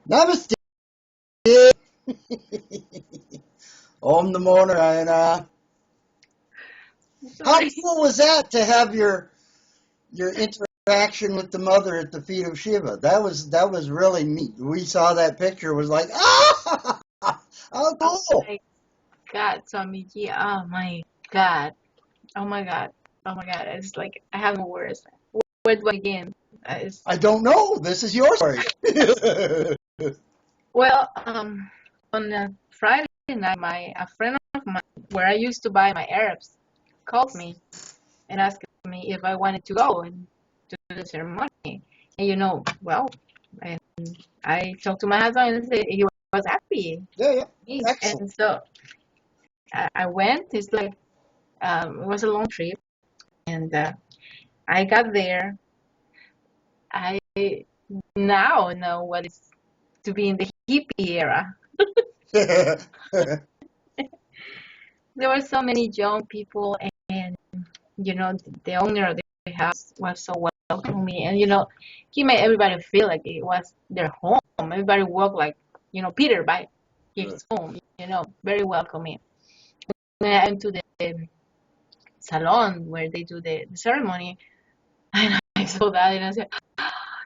Namaste. Om Namo Narayana. How cool was that to have your interaction with the mother at the feet of Shiva? That was really neat. We saw that picture. It was like, ah, oh Oh cool. my God, Swamiji. Oh my God. Oh my God. Oh my God. It's like I have no words. Where do I begin? I don't know. This is your story. Well, on Friday night, a friend of mine, where I used to buy my herbs, called me and asked me if I wanted to go and to the ceremony. And well, and I talked to my husband and said he was happy. Yeah. Excellent. And so I went. It's like it was a long trip, and I got there. I now know what it's to be in the hippie era. There were so many young people, and the owner of the house was so welcoming, and he made everybody feel like it was their home. Everybody walked like Peter by his home. Very welcoming. When I went to the salon where they do the ceremony, and I saw that, and I said,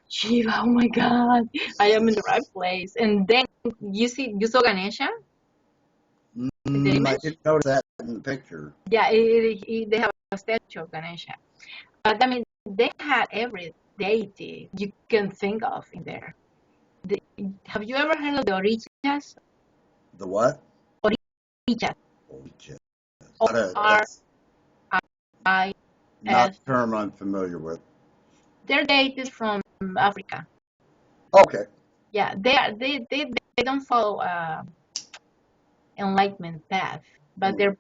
Shiva, oh my God, I am in the right place. And then you saw Ganesha, the I image? didn't notice that in the picture. Yeah, they have a statue of Ganesha. But I mean, they had every deity you can think of in there. Have you ever heard of the orishas? The what? Orishas. Orishas. O-R-I-S. Not a term I'm familiar with. They're deities from Africa. Okay. Yeah, they don't follow enlightenment path, but they're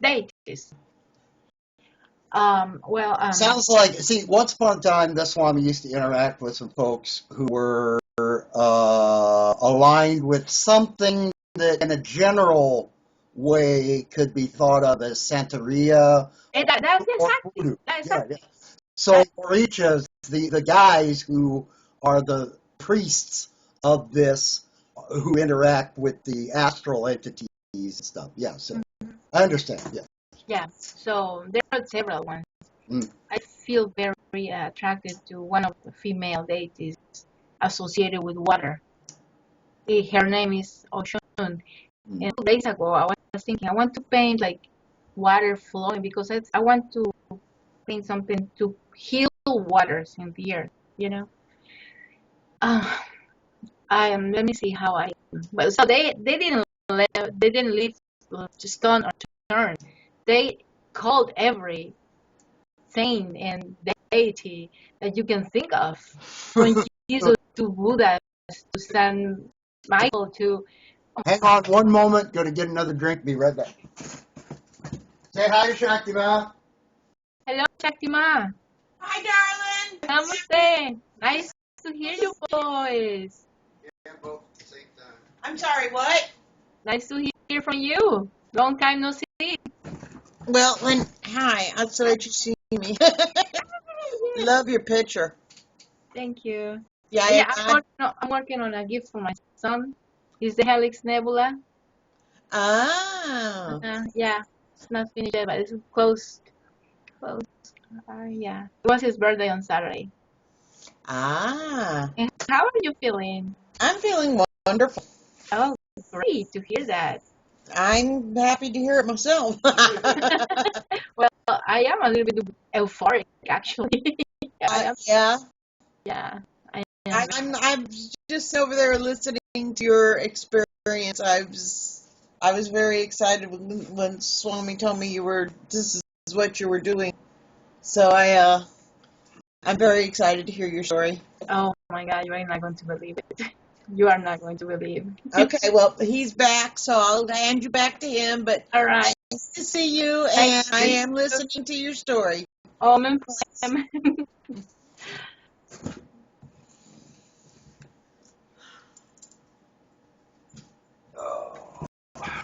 deities. Sounds like, see, once upon a time, this Swami used to interact with some folks who were aligned with something that in a general way could be thought of as Santeria That's or exactly. voodoo. That's Yeah. exactly. So Orishas, the guys who are the priests of this, who interact with the astral entities and stuff. Yeah, so I understand. Yeah. Yeah. So there are several ones. Mm. I feel very attracted to one of the female deities associated with water. Her name is Oshun. And 2 days ago, I was thinking I want to paint like water flowing because I want to paint something to heal waters in the earth. You know. Let me see how I. But so they didn't leave stone unturned. They called every saint and deity that you can think of, from Jesus to Buddha to Saint Michael to. Hang on one moment. Go to get another drink. Be right back. Say hi to Shaktima. Hello, Shaktima. Hi, darling. Namaste. Nice to hear your voice. Yeah, both at the same time. I'm sorry, what? Nice to hear from you. Long time no see. Well, hi. I'm so glad you see me. Love your picture. Thank you. Yeah, I'm working on a gift for my son. It's the Helix Nebula. Ah. Yeah, it's not finished yet, but it's close. Close. Yeah. It was his birthday on Saturday. Ah. And how are you feeling? I'm feeling wonderful. Oh, great to hear that. I'm happy to hear it myself. Well, I am a little bit euphoric, actually. Yeah. Yeah. I am. I'm just over there listening to your experience. I was very excited when Swami told me this is what you were doing. So I'm very excited to hear your story. Oh my God, you are not going to believe it. You are not going to believe. Okay, well, he's back, so I'll hand you back to him. But All right. nice to see you, and I am listening to your story. Om.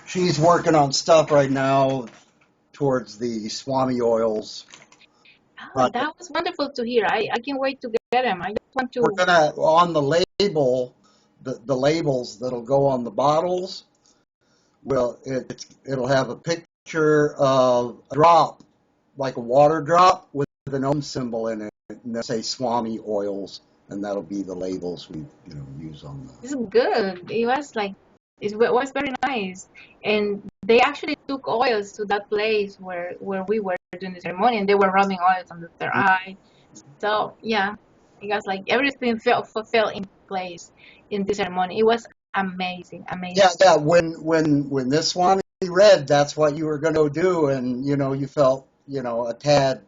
She's working on stuff right now towards the Swami oils. Oh, that was wonderful to hear. I can't wait to get them. I just want to. We're gonna, on the label, the labels that'll go on the bottles it'll have a picture of a drop, like a water drop with an Om symbol in it, and they'll say Swami oils, and that'll be the labels we use on the. It's good. It was very nice, and they actually took oils to that place where we were doing the ceremony, and they were rubbing oils on their eye. So yeah, it was like everything fell in place in the ceremony. It was amazing, amazing. Yeah. When this Swami read, that's what you were going to do, and you felt a tad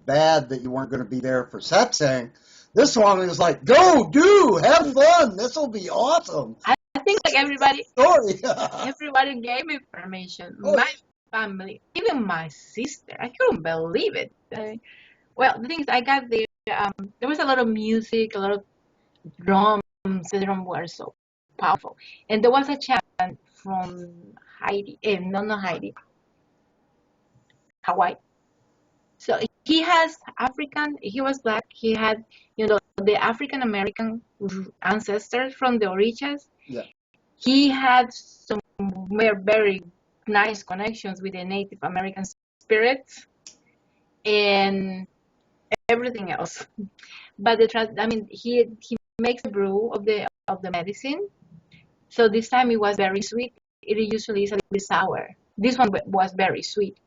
bad that you weren't going to be there for satsang. This Swami was like, "Go, have fun. This will be awesome." I think like everybody gave me permission. Oh. My family, even my sister, I couldn't believe it. Well, the thing is, I got there. There was a lot of music, a lot of drums. The drums were so powerful, and there was a chant from Haiti. Not Haiti, Hawaii. So he has African. He was black. He had, the African American ancestors from the Orishas. Yeah. He had some very nice connections with the Native American spirits and everything else. But he makes a brew of the medicine. So this time it was very sweet. It usually is a little bit sour. This one was very sweet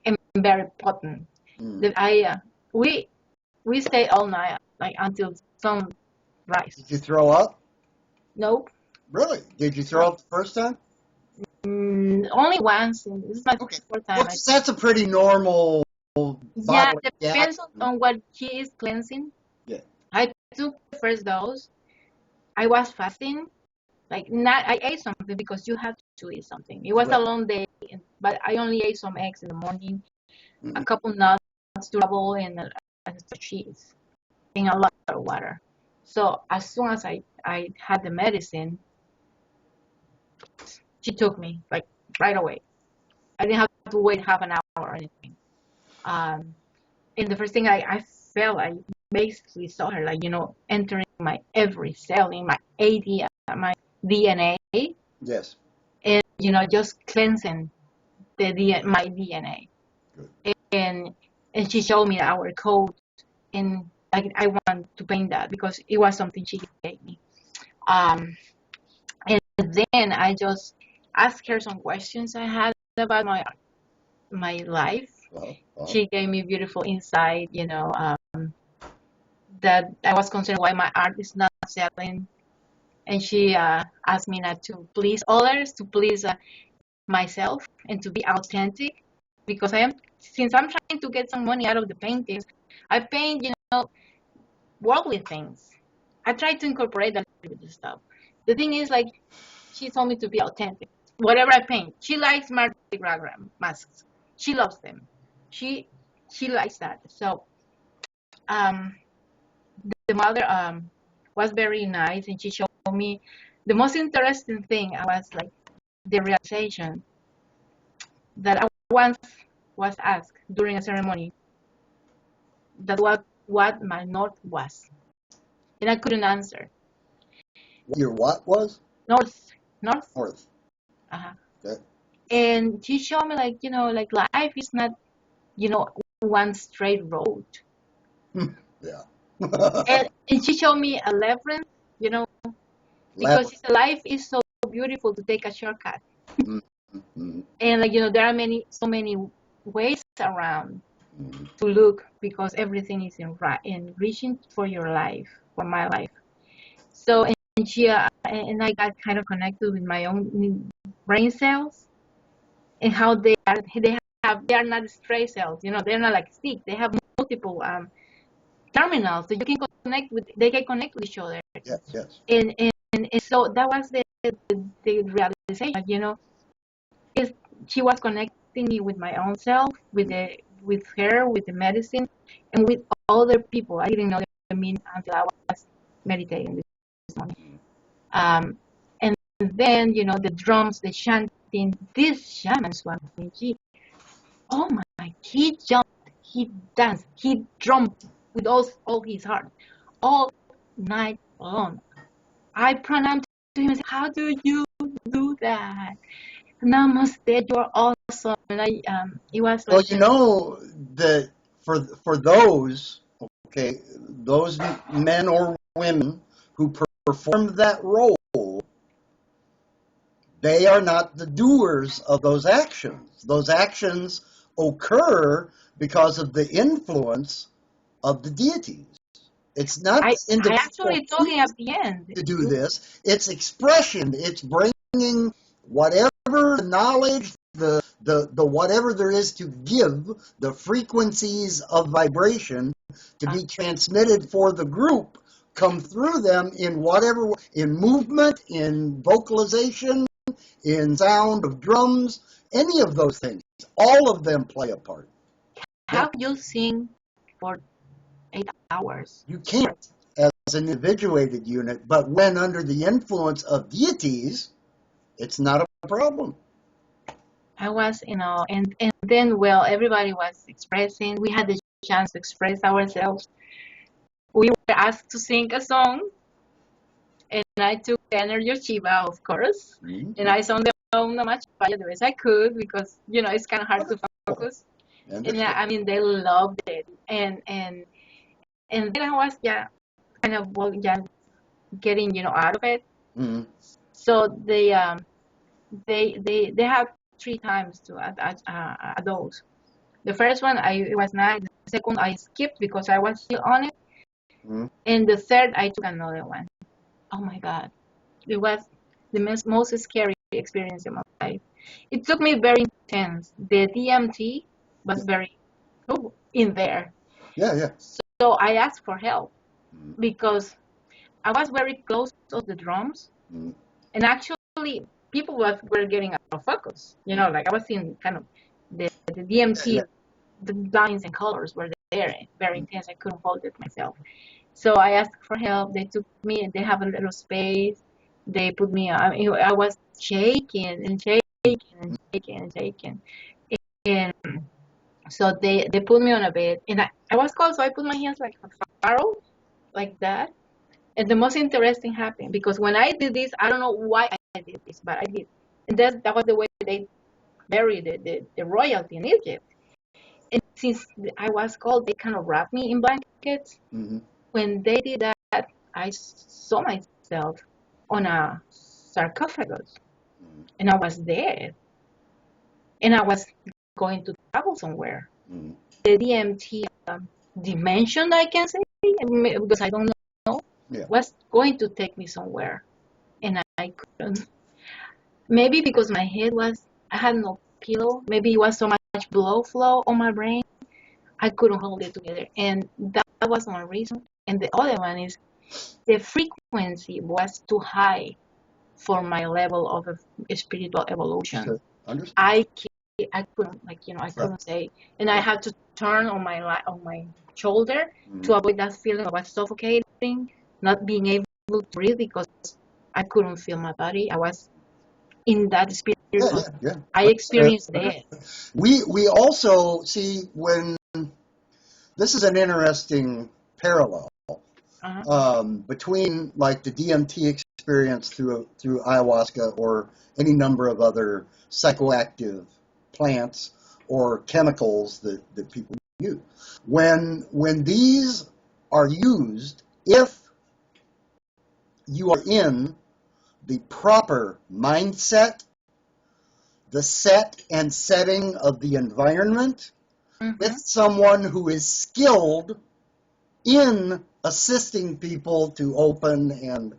and very potent. We stayed all night, like until sunrise. Did you throw up? Nope. Really? Did you throw up the first time? Only once. And this is my fourth time. Well, that's a pretty normal. Yeah, depends on what he is cleansing. Yeah. I took the first dose. I was fasting. I ate something because you have to eat something. It was a long day, but I only ate some eggs in the morning, a couple nuts, double, and cheese, and a lot of water. So as soon as I had the medicine, she took me right away. I didn't have to wait half an hour or anything. And the first thing I felt, I basically saw her, entering my every cell in my my DNA. Yes. And, just cleansing my DNA. Good. And she showed me our code. And I want to paint that because it was something she gave me. And then I just asked her some questions I had about my life. She gave me beautiful insight, that I was concerned why my art is not selling. And she asked me not to please others, to please myself, and to be authentic. Because since I'm trying to get some money out of the paintings, I paint, worldly things. I try to incorporate that with the stuff. The thing is, she told me to be authentic. Whatever I paint, she likes Mardi Gras masks. She loves them. She likes that. So, the mother was very nice, and she showed me the most interesting thing. I was the realization that I once was asked during a ceremony that what my north was, and I couldn't answer. Your what was? North. North. Uh-huh. Okay. And she showed me life is not, one straight road. Yeah. and she showed me a labyrinth, because life is so beautiful to take a shortcut. Mm-hmm. And there are so many ways around to look, because everything is enriching for your life, for my life. So and she and I got kind of connected with my own brain cells and how they are not stray cells. They're not like stick. They have multiple terminals that you can connect with. They can connect with each other. Yes. And so that was the realization. She was connecting me with my own self, with her, with the medicine, and with other people. I didn't know the meaning until I was meditating this morning. And then, the drums, the chanting, this shaman Swami G, oh my, he jumped, he danced, he drummed with all his heart, all night long. I pranam to him and said, how do you do that? Namaste, you're awesome. And it was Well, like, you know that for those, okay, those men or women who perform that role, they are not the doers of those actions. Those actions occur because of the influence of the deities. It's not I the individual actually told him at the end. to do this. It's expression. It's bringing whatever knowledge, the whatever there is to give, the frequencies of vibration to be transmitted for the group, come through them in whatever, in movement, in vocalization, in sound of drums, any of those things. All of them play a part. How you sing for 8 hours? You can't as an individuated unit, but when under the influence of deities, it's not a problem. I was, and then, well, everybody was expressing. We had the chance to express ourselves. We were asked to sing a song, and I took the energy of Shiva, of course, and I sang the Om Namah Shivaya the best I could because, it's kind of hard to focus. And I mean, they loved it, and then I was, kind of, well, getting, out of it. Mm-hmm. So they have 3 times to a dose. The first one it was nice. The second I skipped because I was still on it, and the third I took another one. Oh my God, it was the most scary experience in my life. It took me very intense. The DMT was very in there. Yeah. So I asked for help because I was very close to the drums, and actually people were getting out of focus. Like I was seeing kind of the DMT, the lines and colors were there, very intense. I couldn't hold it myself. So I asked for help. They took me, and they have a little space. They put me. I was shaking and shaking and shaking and shaking, and so they put me on a bed, and I was cold, so I put my hands like a pharaoh, like that. And the most interesting happened because when I did this, I don't know why I did this, but I did. And that was the way they buried the royalty in Egypt. And since I was cold, they kind of wrapped me in blankets. When they did that, I saw myself on a sarcophagus, and I was dead. And I was going to travel somewhere. The DMT dimension, I can say, because I don't know, was going to take me somewhere, and I couldn't. Maybe because my head I had no pillow. Maybe it was so much blood flow on my brain, I couldn't hold it together, and that was one reason. And the other one is the frequency was too high for my level of spiritual evolution. I couldn't, I couldn't say, and I had to turn on my shoulder to avoid that feeling of suffocating, not being able to breathe because I couldn't feel my body. I was in that spirit. I experienced death. We also see when this is an interesting parallel between like the DMT experience through ayahuasca or any number of other psychoactive plants or chemicals that people use. When these are used, if you are in the proper mindset, the set and setting of the environment, with someone who is skilled in assisting people to open and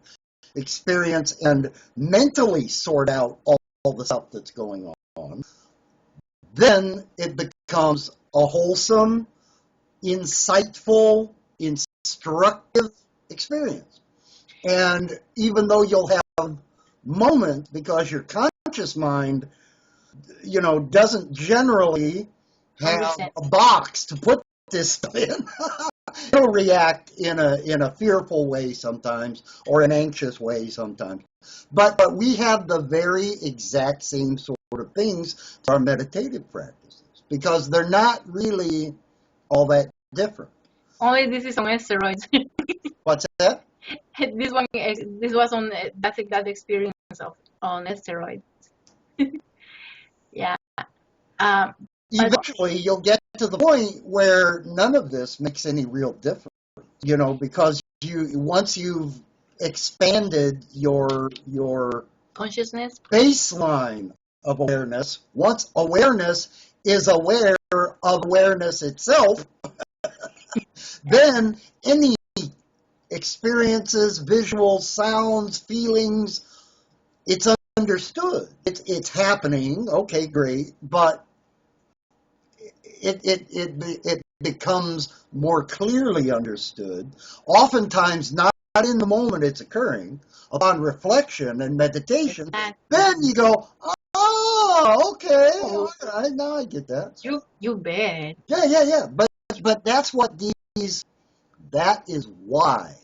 experience and mentally sort out all the stuff that's going on, then it becomes a wholesome, insightful, instructive experience. And even though you'll have moments, because your conscious mind, doesn't generally have a box to put this stuff in. It'll react in a fearful way sometimes, or an anxious way sometimes. But we have the very exact same sort of things to our meditative practices, because they're not really all that different. Only this is on steroids. What's that? This was on that experience of on steroids. Yeah. Um, but Eventually, you'll get to the point where none of this makes any real difference, because once you've expanded your consciousness. baseline of awareness, once awareness is aware of awareness itself, then any experiences, visuals, sounds, feelings, it's understood. It's happening. Okay, great, but it becomes more clearly understood. Oftentimes, not in the moment it's occurring. Upon reflection and meditation, Exactly. then you go, oh, okay, all right, now I get that. You bet. Yeah. But that's what that is why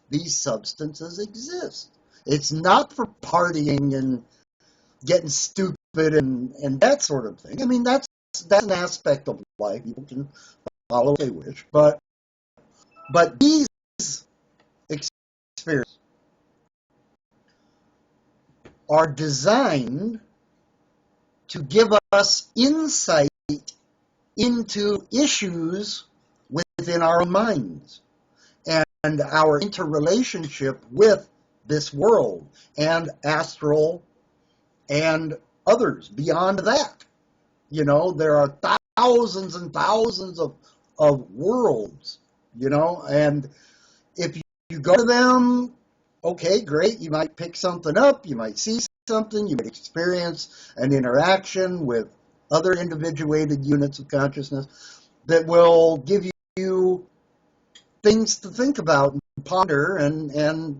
these substances exist. It's not for partying and getting stupid and that sort of thing. I mean, that's an aspect of life. People can follow if they wish, but these experiences are designed to give us insight into issues within our own minds and our interrelationship with this world and astral and others beyond that. There are thousands and thousands of worlds, and if you go to them, okay, great, you might pick something up, you might see something, you might experience an interaction with other individuated units of consciousness that will give you things to think about and ponder and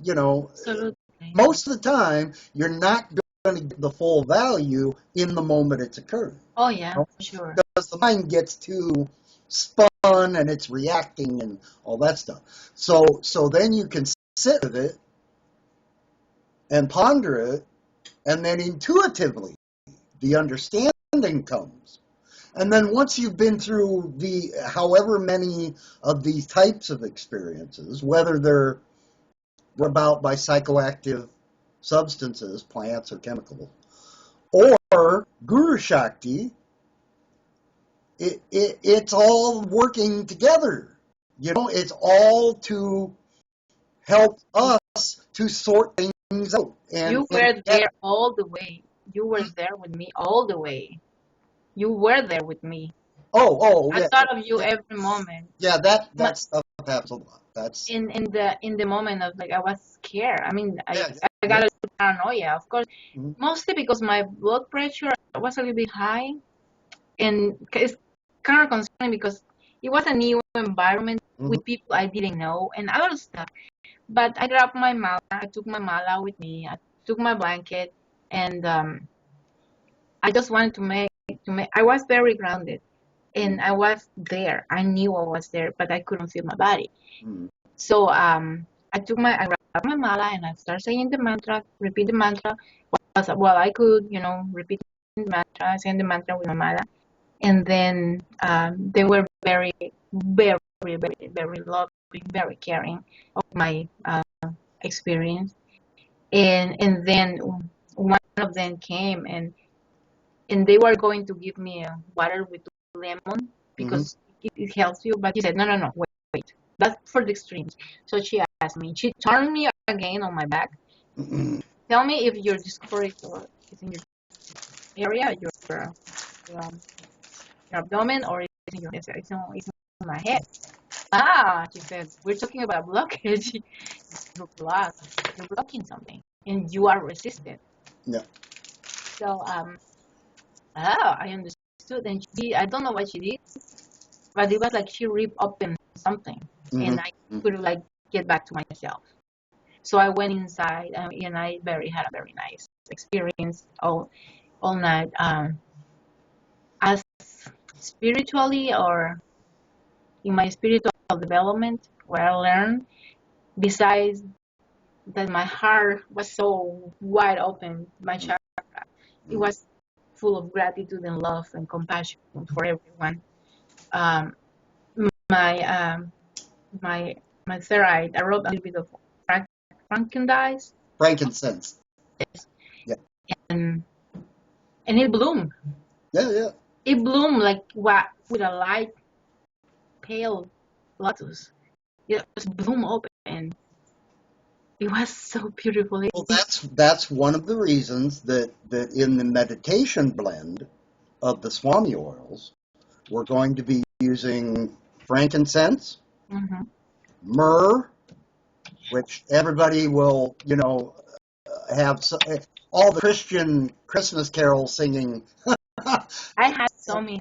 Absolutely. most of the time you're not going to get the full value in the moment it's occurring. Oh yeah, for sure. Because the mind gets too spun and it's reacting and all that stuff. So then you can sit with it and ponder it, and then intuitively the understanding comes. And then once you've been through the however many of these types of experiences, whether they're brought about by psychoactive substances, plants or chemicals, or Guru Shakti, it's all working together. It's all to help us to sort things out. You were there all the way. You were there with me all the way. You were there with me. I Yeah, thought of you every moment. yeah. That stuff happens a lot. That's In the moment of like I was scared. I mean, yeah, I got a paranoia, of course, Mhm. mostly because my blood pressure was a little bit high, and it's kind of concerning because it was a new environment Mhm. with people I didn't know and a lot of stuff. But I grabbed my mala. I took my mala with me. I took my blanket, and I just wanted to make. I was very grounded, and I was there. I knew I was there, but I couldn't feel my body. Mhm. So I grabbed my mala and I started saying the mantra, repeat the mantra. Well, I could, repeat the mantra, saying the mantra with my mala, and then they were very, very, very, very loving, very caring of my experience. And then one of them came and they were going to give me water with lemon Mhm. because it helps you. But he said, no, wait. That's for the extremes. So she asked me, she turned me again on my back. Tell me if your discomfort is in your area, um, your abdomen, or it's in my head. Ah, she said, we're talking about blockage. You're blocked. You're blocking something, and you are resistant. Yeah. So, I understood. And I don't know what she did, but it was like she ripped open something, and Mhm. I could like get back to myself. So I went inside, and I had a very nice experience all night. As spiritually or in my spiritual development, where I learned, besides that my heart was so wide open, my chakra, it was full of gratitude and love and compassion for everyone. Um, my um, my my third eye, I wrote a little bit of frankincense. Frankincense. Yeah. And it bloomed. Yeah. It bloomed like what with a light pale lotus. It just bloomed open, and it was so beautiful. Well, that's one of the reasons that in the meditation blend of the Swami oils, we're going to be using frankincense, Mm-hmm. myrrh, which everybody will, have all the Christian Christmas carols singing. I had so many.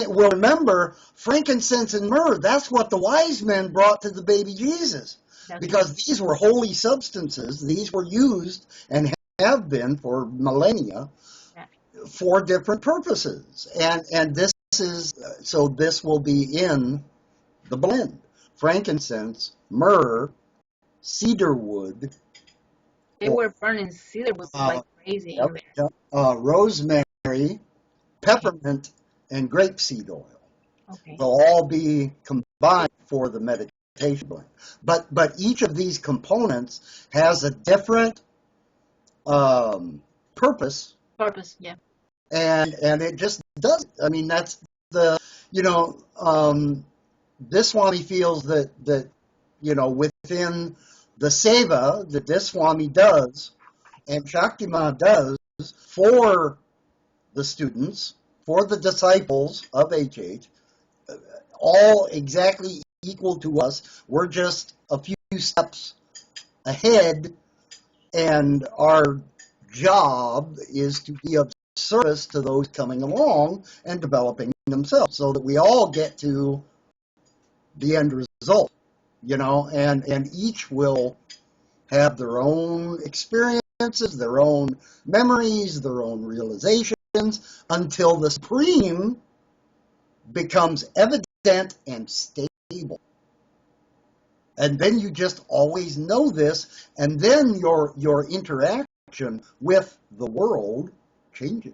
Well, remember, frankincense and myrrh, that's what the wise men brought to the baby Jesus. Because these were holy substances. These were used and have been for millennia for different purposes. And this is, so this will be in the blend. Frankincense, myrrh, cedar wood. They were burning cedar wood like crazy. Rosemary, peppermint, and grapeseed oil. Okay. They'll all be combined for the meditation blend. But each of these components has a different purpose. Yeah. And it just does. I mean, that's the, this Swami feels that within the seva that this Swami does and Shaktima does for the students, for the disciples of HH, all exactly equal to us. We're just a few steps ahead, and our job is to be of service to those coming along and developing themselves so that we all get to the end result, and each will have their own experiences, their own memories, their own realizations until the supreme becomes evident and stable. And then you just always know this, and then your interaction with the world changes.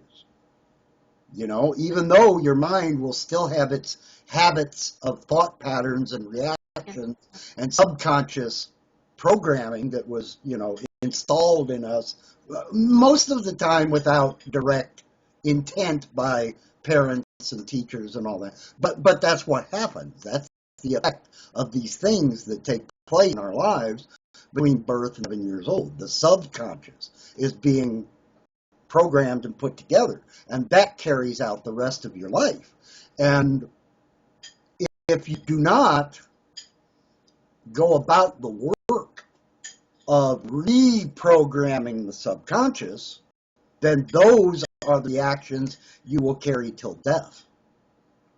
Even though your mind will still have its habits of thought patterns and reactions and subconscious programming that was, installed in us, most of the time without direct intent by parents and teachers and all that. But that's what happens. That's the effect of these things that take place in our lives between birth and 7 years old. The subconscious is being programmed and put together, and that carries out the rest of your life. And if you do not go about the work of reprogramming the subconscious, then those are the actions you will carry till death.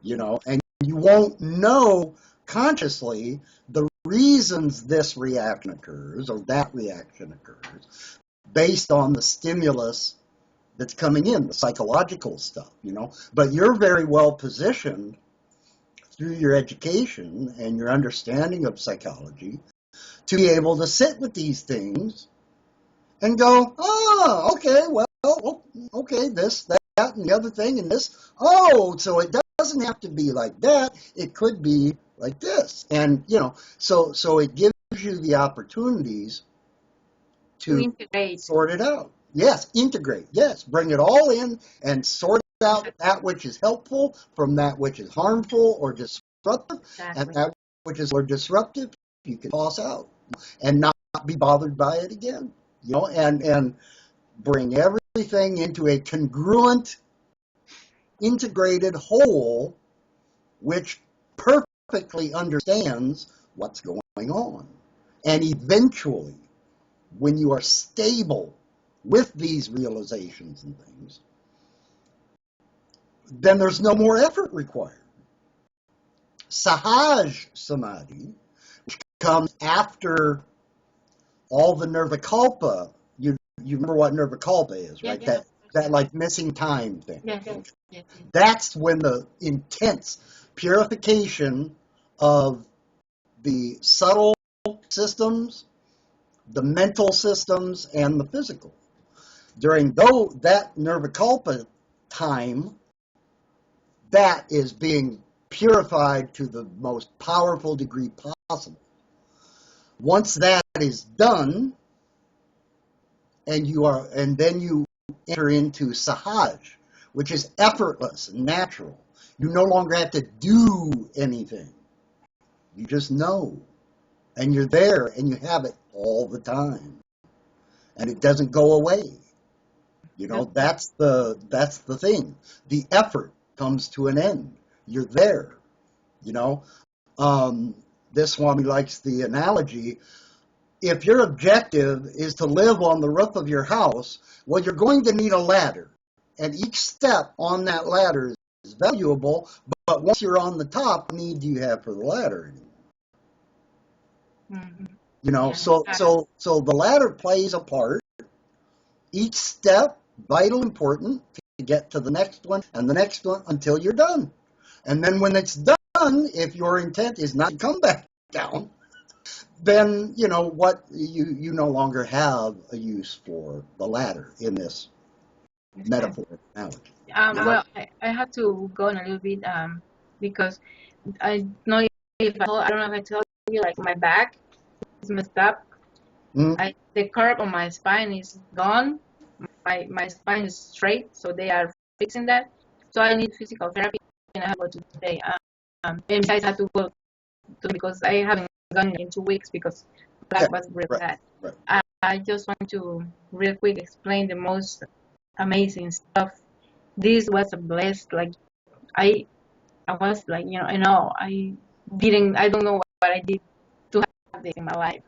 And you won't know consciously the reasons this reaction occurs or that reaction occurs based on the stimulus that's coming in, the psychological stuff, But you're very well positioned through your education and your understanding of psychology to be able to sit with these things and go, okay, well, okay, this, that, and the other thing, and this. Oh, so it doesn't have to be like that. It could be like this. And, so it gives you the opportunities to integrate. Sort it out. Yes, integrate. Yes, bring it all in and sort out that which is helpful from that which is harmful or disruptive, and that which is more disruptive you can toss out and not be bothered by it again. And bring everything into a congruent, integrated whole, which perfectly understands what's going on. And eventually, when you are stable with these realizations and things, then there's no more effort required. Sahaj Samadhi, which comes after all the Nirvikalpa. You remember what Nirvikalpa is, right? Yeah. That like missing time thing. Yes. That's when the intense purification of the subtle systems, the mental systems, and the physical. During that Nirvikalpa time, that is being purified to the most powerful degree possible. Once that is done, and then you enter into sahaj, which is effortless and natural. You no longer have to do anything. You just know, and you're there, and you have it all the time, and it doesn't go away. You know, that's the thing. The effort comes to an end. You're there. You know, this Swami likes the analogy. If your objective is to live on the roof of your house, well, you're going to need a ladder, and each step on that ladder is valuable. But once you're on the top, what need do you have for the ladder anymore? Mm-hmm. You know, Yeah, so the ladder plays a part. Each step vital important to get to the next one and the next one until you're done. And then when it's done, if your intent is not to come back down, then you know what, you no longer have a use for the ladder in this metaphor analogy. Well, I had to go on a little bit because I know if I don't know if I told you, like my back is messed up. Mm-hmm. The curve on my spine is gone. My spine is straight, so they are fixing that. So I need physical therapy, and I have to go to today. And besides, I have to go to because I haven't gone in 2 weeks because that was really bad. Right. I just want to real quick explain the most amazing stuff. This was a blessed, like I was like, you know, I don't know what I did to have this in my life.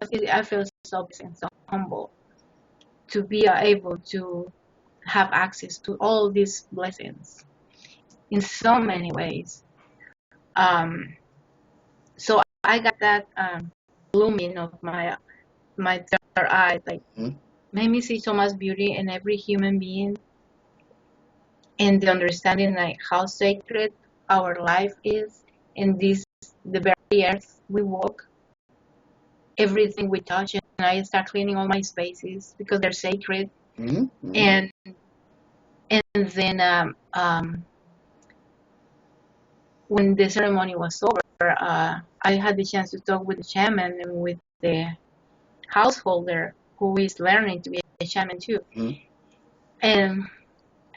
I feel so blessed and so humble to be able to have access to all these blessings in so many ways. So I got that blooming of my third eye, like made me see so much beauty in every human being, and the understanding like how sacred our life is, and the very earth we walk, everything we touch, and I start cleaning all my spaces because they're sacred. Mm-hmm. And then when the ceremony was over, I had the chance to talk with the shaman and with the householder who is learning to be a shaman too. Mm-hmm. And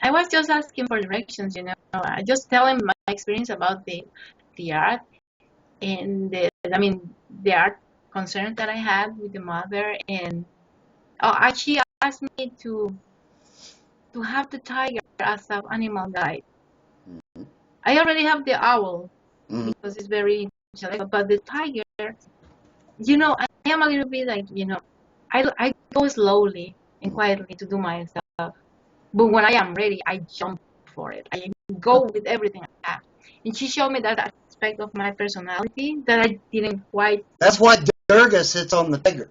I was just asking for directions, you know. I just tell him my experience about the art and the art concern that I had with the mother. And she asked me to have the tiger as an animal guide. Mm-hmm. I already have the owl because it's very intellectual, but the tiger, you know, I am a little bit like, you know, I go slowly and quietly to do my stuff. But when I am ready, I jump for it. I go with everything I have. And she showed me that aspect of my personality that I didn't quite. That's why Durga sits on the tiger.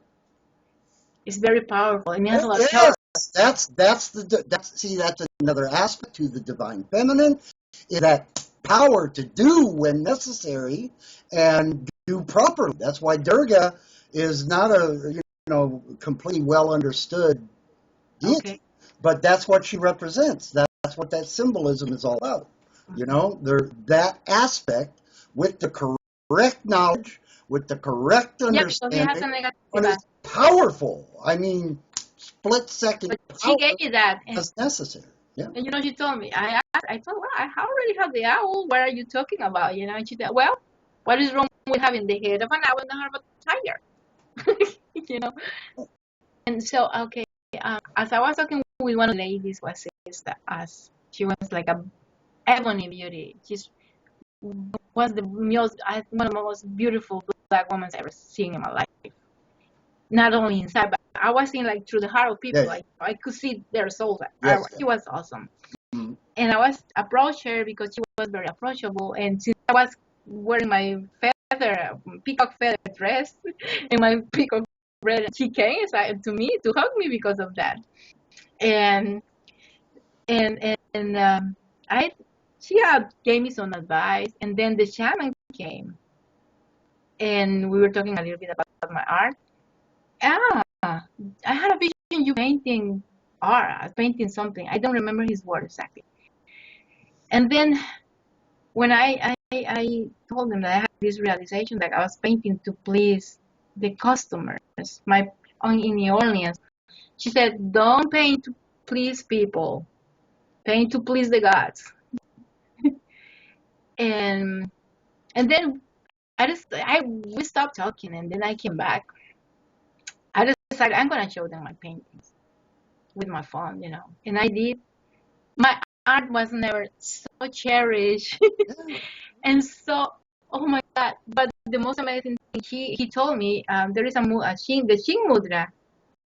It's very powerful. It has a lot of Yes, that's another aspect to the divine feminine, is that power to do when necessary and do properly. That's why Durga is not a completely well understood deity, Okay. but that's what she represents. That's what that symbolism is all about. You know, that aspect with the correct knowledge, with the correct understanding, Yeah, because it has a negative and it's powerful. I mean, split second but she gave me that. as necessary. Yeah. And you know, she told me, I told her, well, I already have the owl. What are you talking about? You know, and she said, well, what is wrong with having the head of an owl and the heart of a tiger? You know. And so, okay, as I was talking with one of the ladies, was as she was like a ebony beauty. She was one of the most beautiful black women I've ever seen in my life. Not only inside, but I was seeing like through the heart of people. Like I could see their souls. Yes. She was awesome. And I was approached her because she was very approachable. And since I was wearing my peacock feather dress and my peacock red, she came to me to hug me because of that. And she gave me some advice. And then the shaman came, and we were talking a little bit about my art. I had a vision you painting art, painting something. I don't remember his word exactly. And then when I told him that I had this realization that I was painting to please the customers, in New Orleans. She said, don't paint to please people, paint to please the gods. and and then we stopped talking, and then I came back. I decided I'm gonna show them my paintings with my phone, and I did. My art was never so cherished and so, oh my God. But the most amazing thing, he told me, there is the Shin Mudra.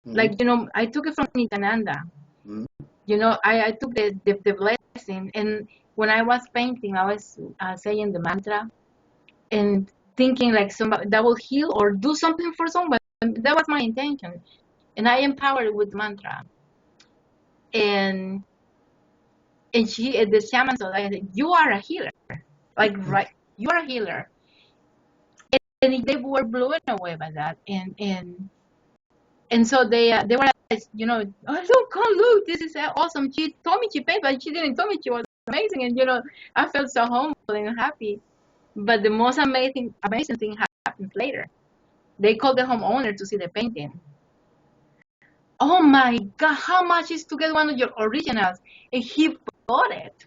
Like, I took it from Nityananda. I took the blessing, and when I was painting, I was saying the mantra and thinking like somebody that will heal or do something for someone. That was my intention, and I empowered with mantra. And the shaman told me, "You are a healer, like right, you are a healer." And they were blown away by that, and so they were like, oh, come look, this is awesome. She told me she paid, but she didn't tell me she was amazing, and I felt so humble and happy. But the most amazing thing happened later. They called the homeowner to see the painting. Oh my God, how much is to get one of your originals? And he bought it.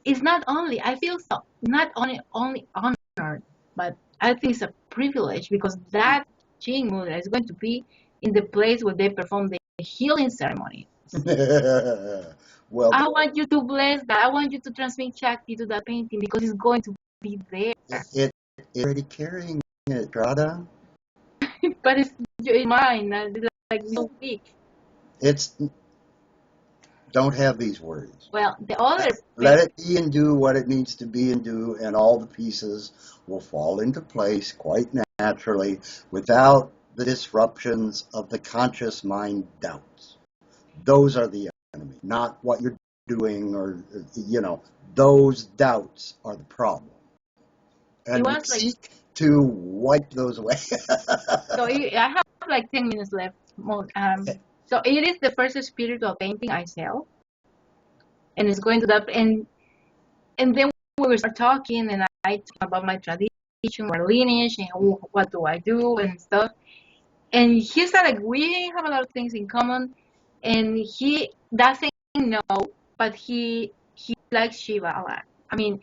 It's not only, I feel so, not only honored, but I think it's a privilege because that Jing Mudra is going to be in the place where they perform the healing ceremony. Well, I want you to bless that. I want you to transmit Shakti to that painting because it's going to be there. it's already carrying it, Shraddha. But it's mine. It's like so big. Don't have these worries. Well, the other Let it be and do what it needs to be and do, and all the pieces will fall into place quite naturally without the disruptions of the conscious mind doubts. Those are the enemy, not what you're doing or, those doubts are the problem. And we seek to wipe those away. So I have like 10 minutes left. So it is the first spiritual painting I sell. And it's going to that, and then we will start talking, and I talk about my tradition, my lineage, and what do I do and stuff. And he said like we have a lot of things in common, and he doesn't know, but he likes Shiva a lot. I mean,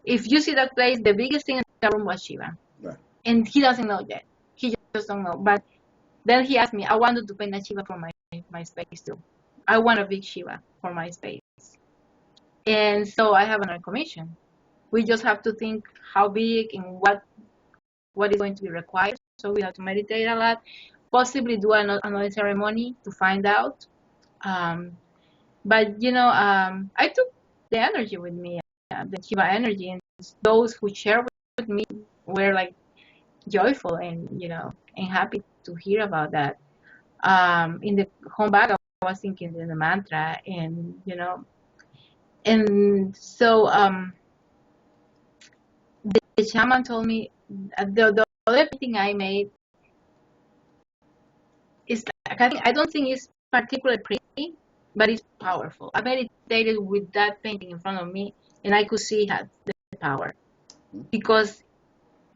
if you see that place, the biggest thing in the room was Shiva, Right. And he doesn't know yet. He just don't know. But then he asked me, I wanted to paint a Shiva for my space too. I want a big Shiva for my space. And so I have another commission. We just have to think how big and what is going to be required. So we have to meditate a lot, possibly do another ceremony to find out. But I took the energy with me, the Shiva energy, and those who share with me were like joyful and and happy to hear about that. In the home bag, I was thinking in the mantra, and and so the shaman told me the other thing I made is I don't think it's particularly pretty, but it's powerful. I meditated with that painting in front of me, and I could see it had the power because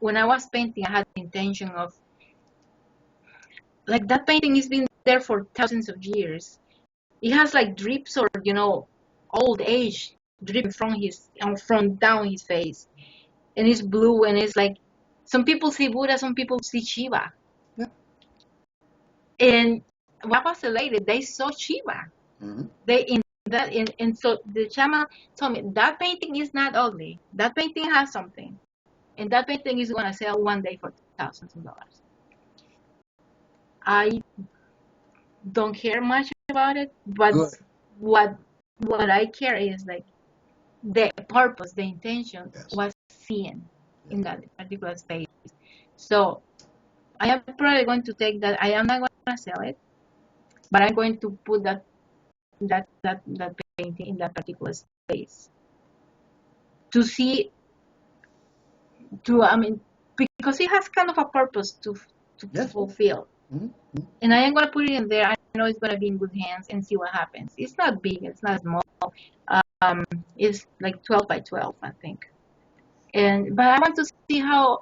when I was painting, I had the intention of like that painting has been there for thousands of years. It has like drips or old age dripping from down his face, and it's blue, and it's like some people see Buddha, some people see Shiva. Yeah. And what was elated, they saw Shiva. Mm-hmm. And so the shaman told me that painting is not ugly. That painting has something, and that painting is gonna sell one day for thousands of dollars. I don't care much about it, but Good. what I care is like the purpose, the intention was seen in that particular space. So I am probably going to take that. I am not going to sell it, but I'm going to put that painting in that particular space to see because it has kind of a purpose to fulfill. Mm-hmm. And I am going to put it in there. I know it's going to be in good hands and see what happens. It's not big. It's not small. It's like 12 by 12, I think. But I want to see how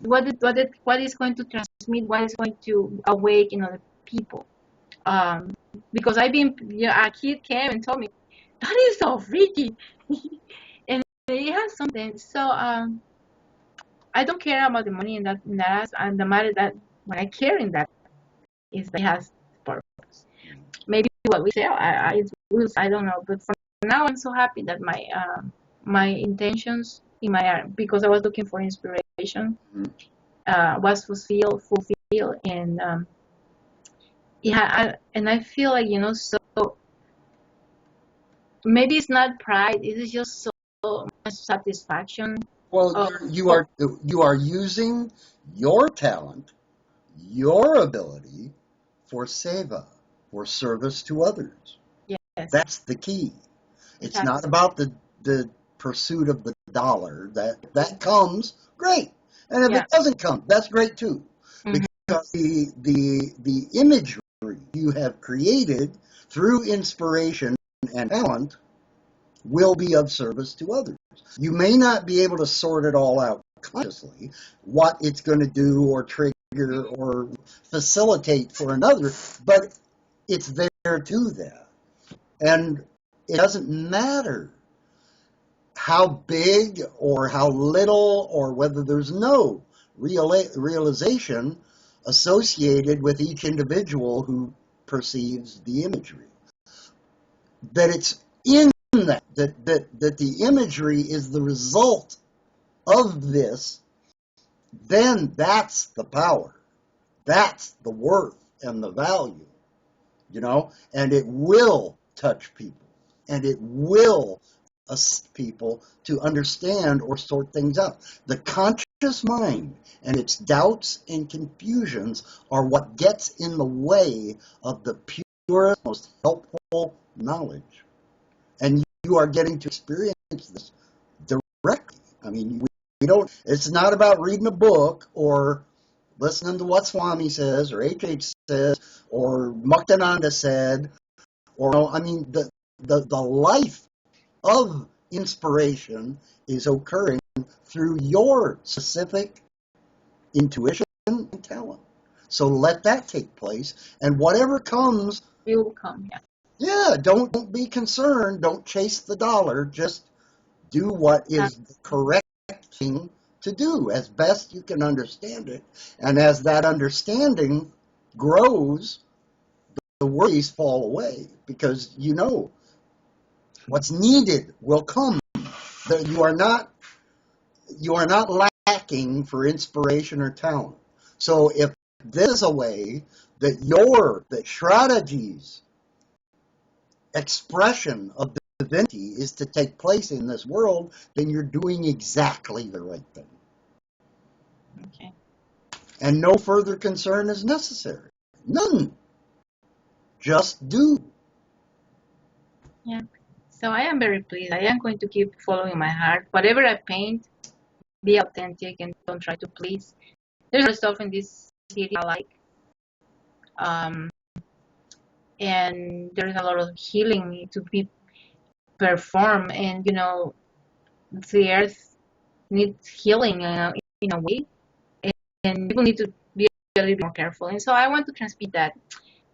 what is going to transmit, what is going to awaken other people. Because a kid came and told me, that is so freaky. And it has something. So I don't care about the money and the matter that what I care in that is that it has purpose. Maybe what we say, I don't know. But for now, I'm so happy that my intentions in my art, because I was looking for inspiration, was fulfilled, and yeah, and I feel like, so maybe it's not pride, it is just so much satisfaction. Well, of, you are using your talent, your ability for seva, for service to others. yes, That's the key. It's not exactly. about the pursuit of the dollar. That comes, great. And if Yeah. it doesn't come, that's great too. Mhm. Because the imagery you have created through inspiration and talent will be of service to others. You may not be able to sort it all out consciously, what it's going to do or trigger or facilitate for another, but it's there to that. And it doesn't matter how big or how little or whether there's no realization associated with each individual who perceives the imagery. That it's in that the imagery is the result of this, then that's the power. That's the worth and the value, and it will touch people, and it will assist people to understand or sort things out. The conscious mind and its doubts and confusions are what gets in the way of the purest, most helpful knowledge. And you are getting to experience this directly. I mean, we don't, it's not about reading a book or listening to what Swami says or H.H. says or Muktananda said, or, I mean, the life of inspiration is occurring through your specific intuition and talent. So let that take place, and whatever comes, It will come. Yeah. yeah, don't be concerned. Don't chase the dollar. Just do what is the correct thing to do as best you can understand it. And as that understanding grows, the worries fall away because what's needed will come. You are not lacking for inspiration or talent. So if this is a way that Shraddhaji's expression of divinity is to take place in this world, then you're doing exactly the right thing. Okay. And no further concern is necessary. None. Just do. Yeah. So I am very pleased. I am going to keep following my heart. Whatever I paint, be authentic and don't try to please. There's a lot of stuff in this city I like. Um, and there's a lot of healing to be performed. And, the earth needs healing in a way. And people need to be a little bit more careful. And so I want to transmit that.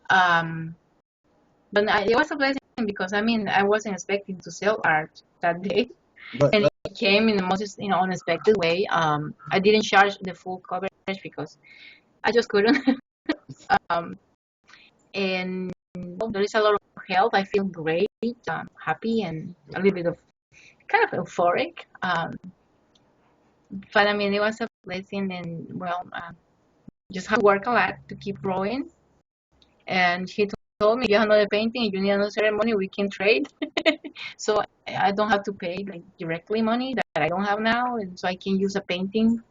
But it was a blessing because, I wasn't expecting to sell art that day. But And it came in the most unexpected way. I didn't charge the full coverage because I just couldn't. um, and there is a lot of health. I feel great, happy, and a little bit of kind of euphoric. But it was a blessing, and well, just have to work a lot to keep growing. And he told me, if you have another painting, if you need another ceremony, we can trade. So I don't have to pay like directly money that I don't have now, and so I can use a painting.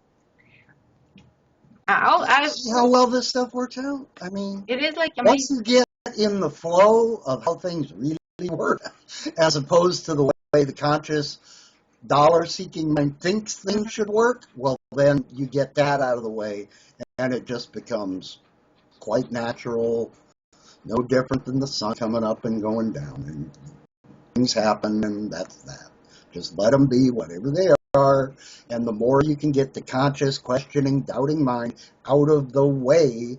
see how well this stuff works out? I mean, It is like once amazing. you get in the flow of how things really work, as opposed to the way the conscious dollar-seeking mind thinks things should work, well, then you get that out of the way, and it just becomes quite natural, no different than the sun coming up and going down, and things happen, and that's that. Just let them be whatever they are, and the more you can get the conscious, questioning, doubting mind out of the way,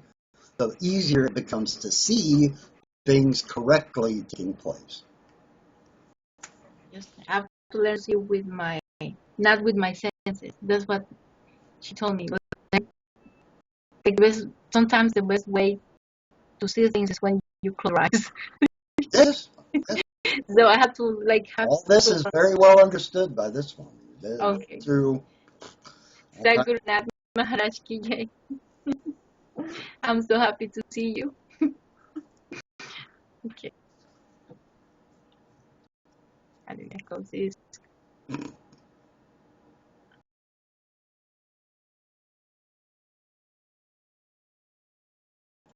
the easier it becomes to see things correctly taking place. Just have to learn to see with my, not with my senses. That's what she told me. But the best, sometimes the best way to see things is when you close your eyes. Yes, So I have to like have all this is very well understood by this one. okay. Through Sagurnath Maharaj ki jai. I'm so happy to see you. Okay. How do I close this?